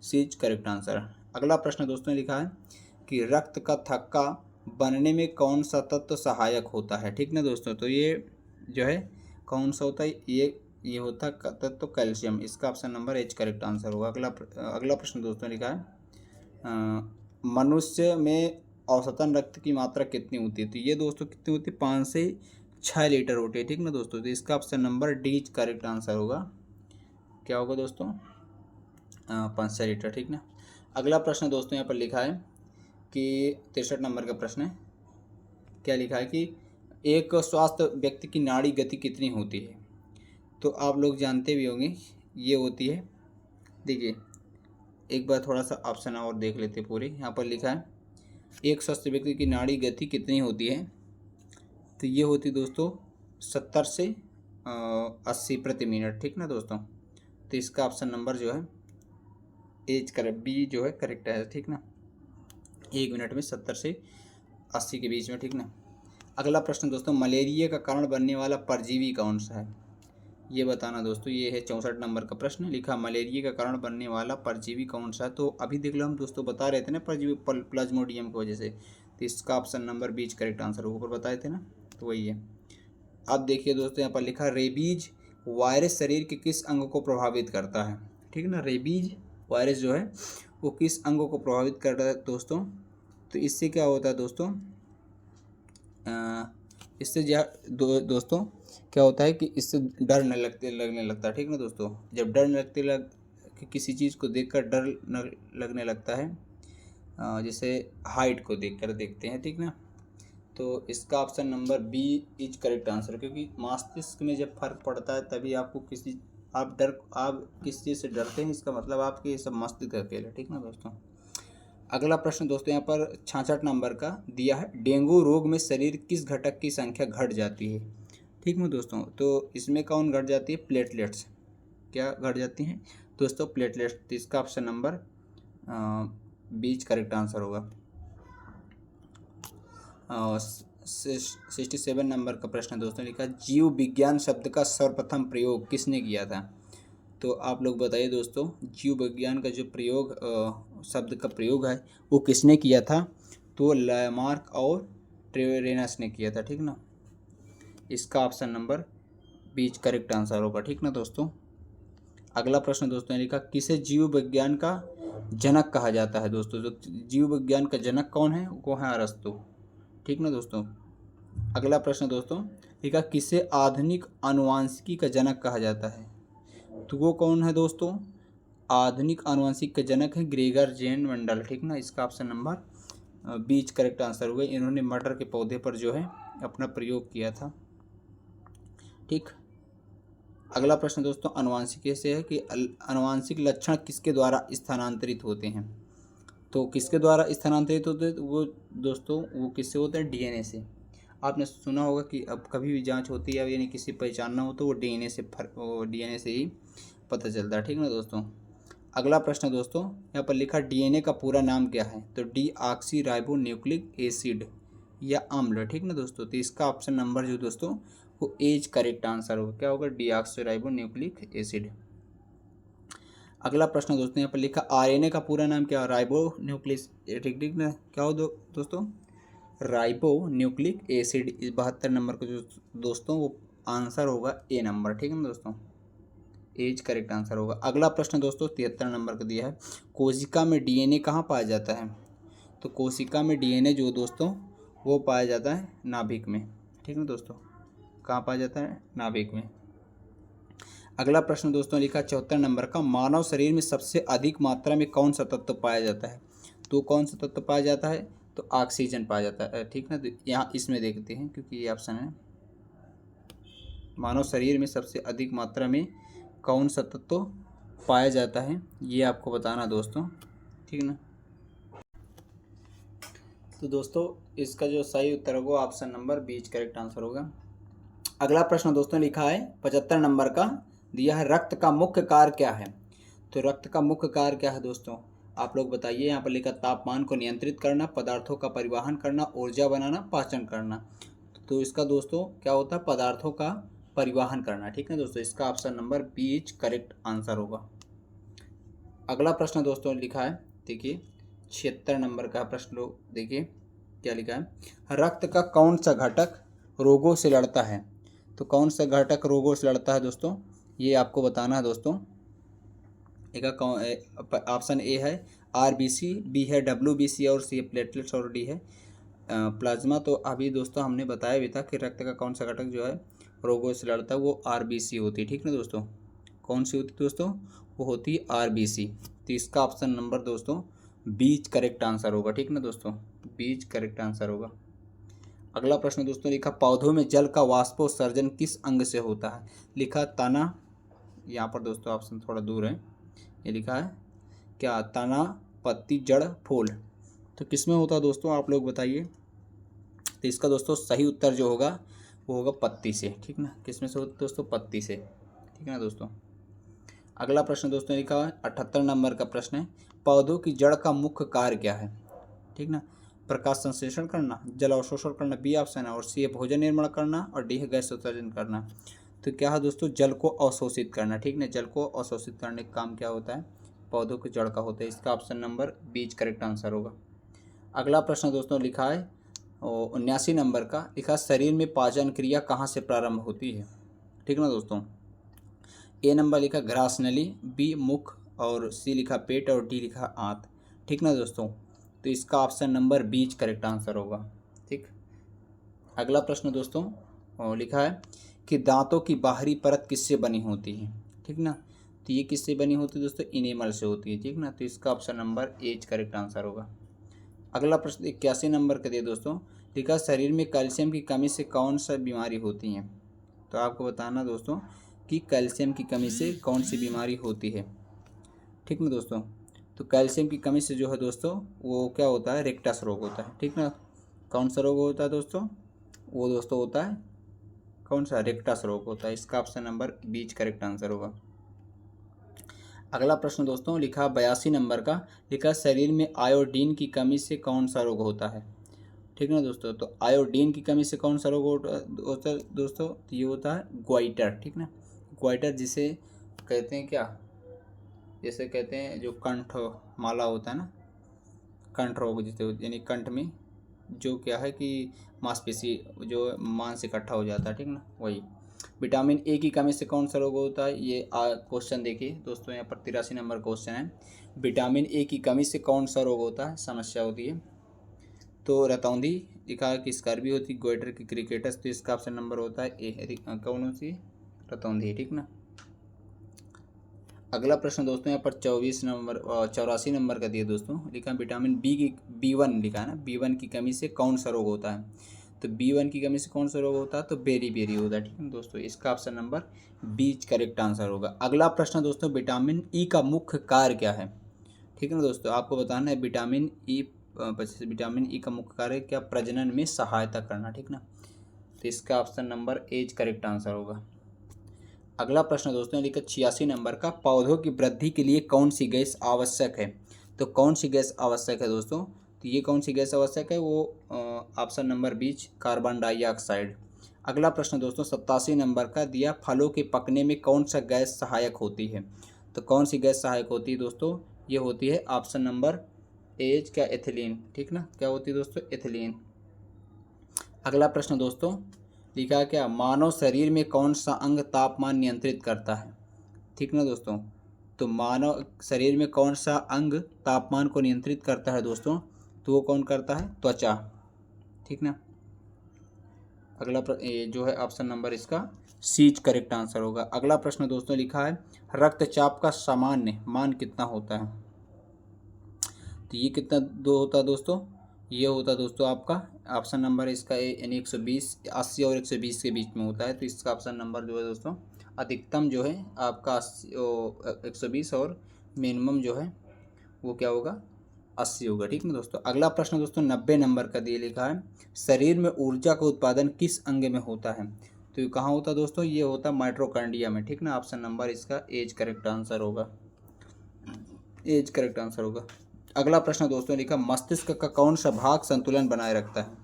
C is correct answer. अगला प्रश्न दोस्तों लिखा है कि रक्त का थक्का बनने में कौन सा तत्व सहायक होता है, ठीक ना दोस्तों। तो ये जो है कौन सा होता है, ये होता है तत्व कैल्शियम, इसका option number H correct answer होगा। अगला प्रश्न दोस्तों लिखा है मनुष्य में औसतन रक्त की मात्रा कितनी होती है। तो ये दोस्तों कितनी होती है, 5 से 6 लीटर होती है, ठीक ना दोस्तों। तो इसका option number D correct answer होगा, क्या होगा दोस्तों, 5 से 6 लीटर, ठीक ना। अगला प्रश्न दोस्तों यहाँ पर लिखा है कि 63 नंबर का प्रश्न है, क्या लिखा है कि एक स्वस्थ व्यक्ति की नाड़ी गति कितनी होती है। तो आप लोग जानते भी होंगे ये होती है, देखिए एक बार थोड़ा सा ऑप्शन और देख लेते पूरे। यहाँ पर लिखा है एक स्वस्थ व्यक्ति की नाड़ी गति कितनी होती है, तो ये होती दोस्तों 70 से 80 प्रति मिनट, ठीक ना दोस्तों। तो इसका ऑप्शन नंबर जो है एज करेक्ट, बी जो है करेक्ट है, ठीक ना। 1 मिनट में 70 से 80 के बीच में, ठीक ना। अगला प्रश्न दोस्तों, मलेरिया का कारण बनने वाला परजीवी कौन सा है, ये बताना दोस्तों। ये है 64 नंबर का प्रश्न, लिखा मलेरिया का कारण बनने वाला परजीवी कौन सा है। तो अभी देख लो हम दोस्तों बता रहे थे ना परजीवी प्लाज्मोडियम की वजह से, तो इसका ऑप्शन नंबर 20 करेक्ट आंसर ऊपर बताए थे ना, तो वही है। अब देखिए दोस्तों यहाँ पर लिखा रेबीज वायरस शरीर के किस अंग को प्रभावित करता है, ठीक ना। रेबीज वायरस जो है वो किस अंग को प्रभावित करता है दोस्तों। तो इससे क्या होता है दोस्तों, इससे दोस्तों क्या होता है कि इससे डर लगने लगता है, ठीक ना दोस्तों। जब डर कि किसी चीज़ को देखकर डर लगने लगता है, जैसे हाइट को देखकर देखते हैं, ठीक ना। तो इसका option number B is correct answer, क्योंकि मस्तिष्क में जब फर्क पड़ता है तभी आपको आप किस चीज़ से डरते हैं, इसका मतलब आपके ये सब मस्तिष्क का खेल है, ठीक ना दोस्तों। अगला प्रश्न दोस्तों यहाँ पर 66 नंबर का दिया है, डेंगू रोग में शरीर किस घटक की संख्या घट जाती है, ठीक ना दोस्तों। तो इसमें कौन घट जाती है, प्लेटलेट्स, क्या घट जाती हैं दोस्तों, प्लेटलेट्स। तो इसका ऑप्शन नंबर 20 करेक्ट आंसर होगा। 67 नंबर का प्रश्न दोस्तों लिखा, जीव विज्ञान शब्द का सर्वप्रथम प्रयोग किसने किया था। तो आप लोग बताइए दोस्तों, जीव विज्ञान का जो प्रयोग शब्द का प्रयोग है वो किसने किया था। तो लामार्क और ट्रेवेरेनस ने किया था, ठीक ना। इसका ऑप्शन नंबर 20 करेक्ट आंसर होगा, ठीक ना दोस्तों। अगला प्रश्न दोस्तों ने लिखा, किसे जीव विज्ञान का जनक कहा जाता है दोस्तों। जो जीव विज्ञान का जनक कौन है, वो है अरस्तु, ठीक ना दोस्तों। अगला प्रश्न दोस्तों लिखा किसे आधुनिक आनुवांशिकी का जनक कहा जाता है। तो वो कौन है दोस्तों, आधुनिक आनुवंशिक के जनक है ग्रेगर जेन मंडल, ठीक ना। इसका ऑप्शन नंबर बीच करेक्ट आंसर हुआ। इन्होंने मटर के पौधे पर जो है अपना प्रयोग किया था, ठीक। अगला प्रश्न दोस्तों आनुवंशिकी से है कि आनुवंशिक लक्षण किसके द्वारा स्थानांतरित होते हैं। तो किसके द्वारा स्थानांतरित होते हैं, तो वो दोस्तों वो किससे होते हैं, डीएनए से। आपने सुना होगा कि अब कभी भी जांच होती है यानी किसी पहचानना हो तो वो डीएनए से ही पता चलता है, ठीक ना दोस्तों। अगला प्रश्न दोस्तों यहाँ पर लिखा डीएनए का पूरा नाम क्या है। तो डीऑक्सी राइबो न्यूक्लिक एसिड या अम्ल, ठीक ना दोस्तों। तो इसका ऑप्शन नंबर जो दोस्तों वो एज करेक्ट आंसर होगा, क्या होगा, डीऑक्सी राइबो न्यूक्लिक एसिड। अगला प्रश्न दोस्तों यहाँ पर लिखा आरएनए का पूरा नाम क्या है, राइबो न्यूक्लिक, ठीक ना, क्या हो दोस्तों, राइबो न्यूक्लिक एसिड। 72 नंबर का जो दोस्तों वो आंसर होगा ए नंबर, ठीक है ना दोस्तों, एज करेक्ट आंसर होगा। अगला प्रश्न दोस्तों 73 नंबर का दिया है कोशिका में डीएनए कहाँ पाया जाता है। तो कोशिका में डीएनए जो दोस्तों वो पाया जाता है नाभिक में, ठीक है दोस्तों, कहाँ पाया जाता है, नाभिक में। अगला प्रश्न दोस्तों लिखा 74 नंबर का मानव शरीर में सबसे अधिक मात्रा में कौन सा तत्व पाया जाता है। तो कौन सा तत्व पाया जाता है, तो ऑक्सीजन पाया जाता है, ठीक ना। तो यहाँ इसमें देखते हैं क्योंकि ये ऑप्शन है, मानव शरीर में सबसे अधिक मात्रा में कौन सा तत्व पाया जाता है ये आपको बताना दोस्तों, ठीक ना। तो दोस्तों इसका जो सही उत्तर होगा ऑप्शन नंबर बीच करेक्ट आंसर होगा। अगला प्रश्न दोस्तों लिखा है 75 नंबर का दिया है रक्त का मुख्य कार्य क्या है। तो रक्त का मुख्य कार्य क्या है दोस्तों, आप लोग बताइए। यहाँ पर लिखा तापमान को नियंत्रित करना, पदार्थों का परिवहन करना, ऊर्जा बनाना, पाचन करना। तो इसका दोस्तों क्या होता है, पदार्थों का परिवहन करना, ठीक है दोस्तों। इसका ऑप्शन नंबर बीच करेक्ट आंसर होगा। अगला प्रश्न दोस्तों लिखा है, देखिए 76 नंबर का प्रश्न लोग देखिए क्या लिखा है, रक्त का कौन सा घटक रोगों से लड़ता है। तो कौन सा घटक रोगों से लड़ता है दोस्तों, ये आपको बताना है दोस्तों। एक ऑप्शन ए है आरबीसी, बी है डब्ल्यूबीसी और सी है प्लेटलेट्स और डी है प्लाज्मा। तो अभी दोस्तों हमने बताया भी था कि रक्त का कौन सा घटक जो है रोगों से लड़ता है, वो आरबीसी होती है, ठीक ना दोस्तों। कौन सी होती है दोस्तों, वो होती है आरबीसी। तो इसका ऑप्शन नंबर दोस्तों बीच करेक्ट आंसर होगा, ठीक ना दोस्तों, बीच करेक्ट आंसर होगा। अगला प्रश्न दोस्तों लिखा पौधों में जल का वाष्पोत्सर्जन किस अंग से होता है। लिखा तना, यहाँ पर दोस्तों ऑप्शन थोड़ा दूर है, ये लिखा है क्या, तना, पत्ती, जड़, फूल। तो किस में होता है दोस्तों, आप लोग बताइए। तो इसका दोस्तों सही उत्तर जो होगा वो होगा पत्ती से, ठीक ना। किस में से होता है दोस्तों, पत्ती से, ठीक है ना दोस्तों। अगला प्रश्न दोस्तों लिखा है 78 नंबर का प्रश्न है पौधों की जड़ का मुख्य कार्य क्या है, ठीक ना। प्रकाश संश्लेषण करना, जल अवशोषण करना, बी ऑप्शन है, और सी है भोजन निर्माण करना, और डी है गैस उत्सर्जन करना। तो क्या है दोस्तों, जल को अवशोषित करना, ठीक ना। जल को अवशोषित करने का काम क्या होता है, पौधों की जड़ का होता है। इसका ऑप्शन नंबर बीच करेक्ट आंसर होगा। अगला प्रश्न दोस्तों लिखा है 79 नंबर का, लिखा शरीर में पाचन क्रिया कहाँ से प्रारंभ होती है, ठीक ना दोस्तों। ए नंबर लिखा ग्रास नली, बी मुख, और सी लिखा पेट, और डी लिखा आंत, ठीक ना दोस्तों। तो इसका ऑप्शन नंबर बीच करेक्ट आंसर होगा, ठीक। अगला प्रश्न दोस्तों लिखा है कि दांतों की बाहरी परत किससे बनी होती है, ठीक ना। तो ये किससे बनी होती है दोस्तों, इनेमल से होती है, ठीक ना। तो इसका option number H correct answer होगा। अगला प्रश्न 81 नंबर का दिए दोस्तों, लिखा शरीर में कैल्शियम की कमी से कौन सा बीमारी होती है। तो आपको बताना दोस्तों कि कैल्शियम की कमी से कौन सी बीमारी होती है, ठीक ना दोस्तों। तो कैल्शियम की कमी से जो है दोस्तों वो क्या होता है, रेक्टस रोग होता है, ठीक ना। कौन सा रोग होता है दोस्तों, वो दोस्तों होता है कौन सा, रेक्टस रोग होता है। इसका ऑप्शन नंबर बीच करेक्ट आंसर होगा। अगला प्रश्न दोस्तों लिखा 82 नंबर का, लिखा शरीर में आयोडीन की कमी से कौन सा रोग होता है, ठीक ना दोस्तों। तो आयोडीन की कमी से कौन सा रोग होता है दोस्तों, तो ये होता है ग्वाइटर, ठीक ना। ग्वाइटर जिसे कहते हैं क्या, जैसे कहते हैं जो कंठ माला होता है ना, कंठ रोग जिसे, यानी कंठ में जो क्या है कि मांसपेशी जो मांस इकट्ठा हो जाता है, ठीक ना, वही। विटामिन ए की कमी से कौन सा रोग होता है, ये क्वेश्चन देखिए दोस्तों, यहाँ पर 83 नंबर क्वेश्चन है, विटामिन ए की कमी से कौन सा रोग होता है, समस्या होती है। तो रतौंधी लिखा है कि स्कॉर्बी होती, गोइटर की क्रिकेटस, तो इसका ऑप्शन नंबर होता है ए, कौन सी, रतौंधी, ठीक ना। अगला प्रश्न दोस्तों यहाँ पर 84 नंबर का दिया दोस्तों, लिखा है विटामिन B1 लिखा है ना, B1 की कमी से कौन सा रोग होता है। तो B1 की कमी से कौन सा रोग होता है, तो बेरी होता है, ठीक है दोस्तों। इसका option number B correct answer होगा। अगला प्रश्न दोस्तों, विटामिन ई का मुख्य कार्य क्या है, ठीक है ना दोस्तों। आपको बताना है विटामिन ई का मुख्य कार्य क्या, प्रजनन में सहायता करना, ठीक ना। तो इसका option number as correct answer होगा। अगला प्रश्न दोस्तों लिखा 86 नंबर का, पौधों की वृद्धि के लिए कौन सी गैस आवश्यक है। तो कौन सी गैस आवश्यक है दोस्तों, तो ये कौन सी गैस आवश्यक है, वो option number B carbon dioxide. अगला प्रश्न दोस्तों 87 नंबर का दिया, फलों के पकने में कौन सा गैस सहायक होती है। तो कौन सी गैस सहायक होती है दोस्तों, ये होती है ऑप्शन नंबर एज क्या, एथिलीन, ठीक ना। क्या होती है दोस्तों, एथिलीन। अगला प्रश्न दोस्तों लिखा है क्या, मानव शरीर में कौन सा अंग तापमान नियंत्रित करता है, ठीक ना दोस्तों। तो मानव शरीर में कौन सा अंग तापमान को नियंत्रित करता है दोस्तों, तो वो कौन करता है, त्वचा, ठीक ना। अगला ये जो है ऑप्शन नंबर इसका सीज करेक्ट आंसर होगा। अगला प्रश्न दोस्तों लिखा है, रक्तचाप का सामान्य मान कितना होता है। तो ये कितना होता है दोस्तों, ये होता है दोस्तों आपका ऑप्शन नंबर इसका यानी 120, 80 और 120 के बीच में होता है। तो इसका ऑप्शन नंबर जो है दोस्तों अधिकतम जो है आपका 120 और मिनिमम जो है वो क्या होगा, 80 होगा, ठीक ना दोस्तों। अगला प्रश्न दोस्तों 90 नंबर का दिए लिखा है, शरीर में ऊर्जा का उत्पादन किस अंग में होता है। तो ये कहाँ होता है दोस्तों, ये होता है माइटोकॉन्ड्रिया में, ठीक ना। ऑप्शन नंबर इसका एज करेक्ट आंसर होगा, एज करेक्ट आंसर होगा। अगला प्रश्न दोस्तों लिखा, मस्तिष्क का कौन सा भाग संतुलन बनाए रखता है।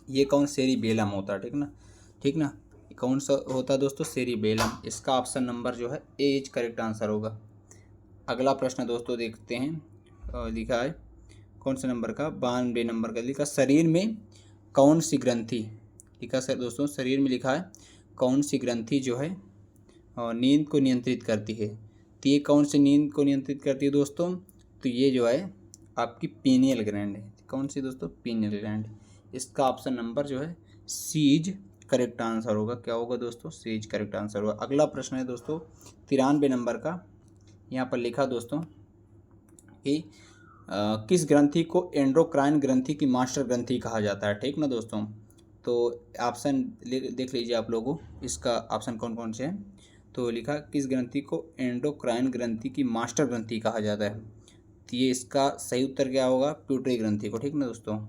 ये कौन, सेरिबेलम होता है, ठीक ना, ठीक ना। कौन सा होता है दोस्तों, सेरिबेलम। इसका ऑप्शन नंबर जो है एज करेक्ट आंसर होगा। अगला प्रश्न दोस्तों देखते हैं, लिखा है कौन से नंबर का, 92 नंबर का लिखा, शरीर में कौन सी ग्रंथि, लिखा सर दोस्तों शरीर में लिखा है कौन सी ग्रंथि जो है नींद को नियंत्रित करती है। तो ये कौन सी नींद को नियंत्रित करती है दोस्तों, तो ये जो है आपकी पीनियल ग्लैंड है। कौन सी दोस्तों, पीनियल ग्लैंड। इसका ऑप्शन नंबर जो है सीज करेक्ट आंसर होगा। क्या होगा दोस्तों, सीज करेक्ट आंसर होगा। अगला प्रश्न है दोस्तों 93 नंबर का, यहाँ पर लिखा दोस्तों कि किस ग्रंथि को एंडोक्राइन ग्रंथि की मास्टर ग्रंथि कहा जाता है, ठीक ना दोस्तों। तो ऑप्शन देख लीजिए आप लोगों, इसका ऑप्शन कौन कौन से हैं। तो लिखा किस ग्रंथि को एंडोक्राइन ग्रंथि की मास्टर ग्रंथि कहा जाता है। तो ये इसका सही उत्तर क्या होगा, प्यूटरी ग्रंथि को, ठीक ना दोस्तों।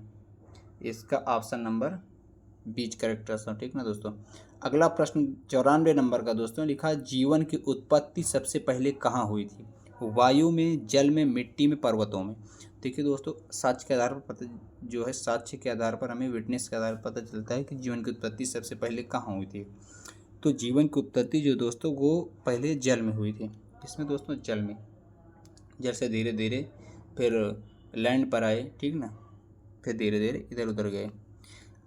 इसका ऑप्शन नंबर बीच करेक्ट आंसर, ठीक ना दोस्तों। अगला प्रश्न 94 नंबर का दोस्तों लिखा, जीवन की उत्पत्ति सबसे पहले कहाँ हुई थी। वायु में, जल में, मिट्टी में, पर्वतों में। देखिए दोस्तों साक्ष्य के आधार पर पता जो है, साक्ष्य के आधार पर हमें विटनेस के आधार पर पता चलता है कि जीवन की उत्पत्ति सबसे पहले कहाँ हुई थी। तो जीवन की उत्पत्ति जो दोस्तों वो पहले जल में हुई थी। इसमें दोस्तों जल में, जल से धीरे धीरे फिर लैंड पर आए, ठीक ना, फिर धीरे धीरे इधर उधर गए।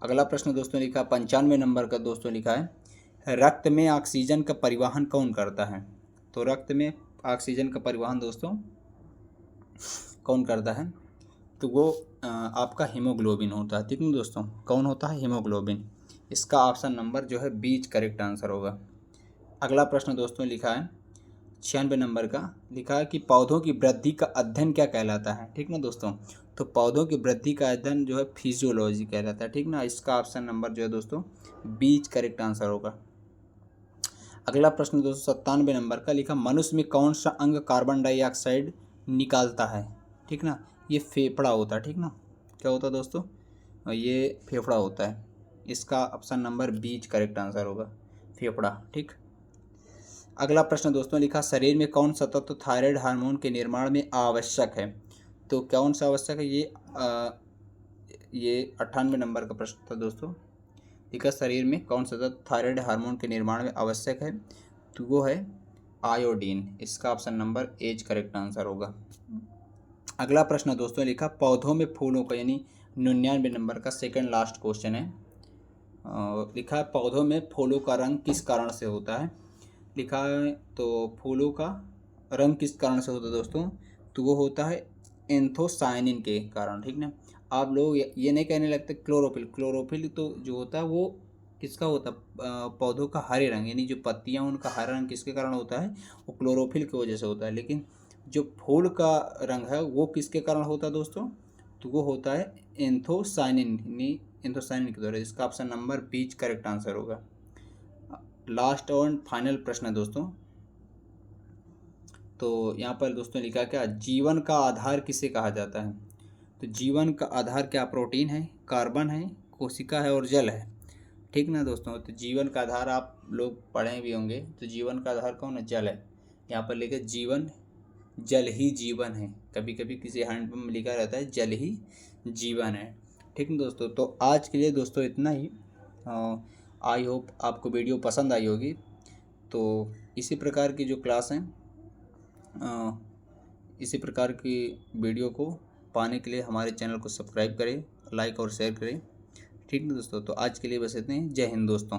अगला प्रश्न दोस्तों लिखा 95 नंबर का दोस्तों लिखा है, रक्त में ऑक्सीजन का परिवहन कौन करता है। तो रक्त में ऑक्सीजन का परिवहन दोस्तों कौन करता है, तो वो आपका हीमोग्लोबिन होता है, ठीक है दोस्तों। कौन होता है, हीमोग्लोबिन। इसका ऑप्शन नंबर जो है बीच करेक्ट आंसर होगा। अगला प्रश्न दोस्तों लिखा है 96 नंबर का, लिखा है कि पौधों की वृद्धि का अध्ययन क्या कहलाता है, ठीक ना दोस्तों। तो पौधों की वृद्धि का अध्ययन जो है फिजियोलॉजी कहलाता है, ठीक ना। इसका ऑप्शन नंबर जो है दोस्तों बीच करेक्ट आंसर होगा। अगला प्रश्न दोस्तों 97 नंबर का, लिखा मनुष्य में कौन सा अंग कार्बन डाइऑक्साइड निकालता है, ठीक ना। ये फेफड़ा होता है, ठीक ना। क्या होता है दोस्तों, ये फेफड़ा होता है। इसका ऑप्शन नंबर बीच करेक्ट आंसर होगा, फेफड़ा, ठीक। अगला प्रश्न दोस्तों लिखा, शरीर में कौन सा तत्व थायराइड हार्मोन के निर्माण में आवश्यक है। तो कौन सा आवश्यक है, ये 98 नंबर का प्रश्न था दोस्तों। लिखा शरीर में कौन सा तत्व थायराइड हार्मोन के निर्माण में आवश्यक है, तो वो है आयोडीन। इसका option number as correct answer होगा। अगला प्रश्न दोस्तों लिखा, पौधों में फूलों का, यानी 99 नंबर का सेकंड लास्ट क्वेश्चन है। लिखा पौधों में फूलों का रंग किस कारण से होता है। लिखा है तो फूलों का रंग किस कारण से होता है दोस्तों, तो वो होता है एंथोसायनिन के कारण, ठीक ना। आप लोग ये नहीं कहने लगते क्लोरोफिल। क्लोरोफिल तो जो होता है वो किसका होता है, पौधों का हरे रंग, यानी जो पत्तियां उनका हरा रंग किसके कारण होता है, वो क्लोरोफिल की वजह से होता है। लेकिन जो फूल का रंग है वो किसके कारण होता है दोस्तों, तो वो होता है एंथोसाइनिन, एंथोसाइनिन के द्वारा। इसका option number B correct answer होगा। लास्ट और फाइनल प्रश्न है दोस्तों। तो यहाँ पर दोस्तों लिखा क्या, जीवन का आधार किसे कहा जाता है। तो जीवन का आधार क्या, प्रोटीन है, कार्बन है, कोशिका है और जल है। ठीक ना दोस्तों। तो जीवन का आधार आप लोग पढ़े भी होंगे, तो जीवन का आधार कौन है, जल है। यहाँ पर लिखे जीवन, जल ही जीवन है। कभी कभी किसी हैंड में लिखा रहता है जल ही जीवन है। ठीक ना दोस्तों। तो आज के लिए दोस्तों इतना ही। आई होप आपको वीडियो पसंद आई होगी। तो इसी प्रकार की जो क्लास हैं, इसी प्रकार की वीडियो को पाने के लिए हमारे चैनल को सब्सक्राइब करें, लाइक और शेयर करें। ठीक है दोस्तों। तो आज के लिए बस इतने ही। जय हिंद दोस्तों।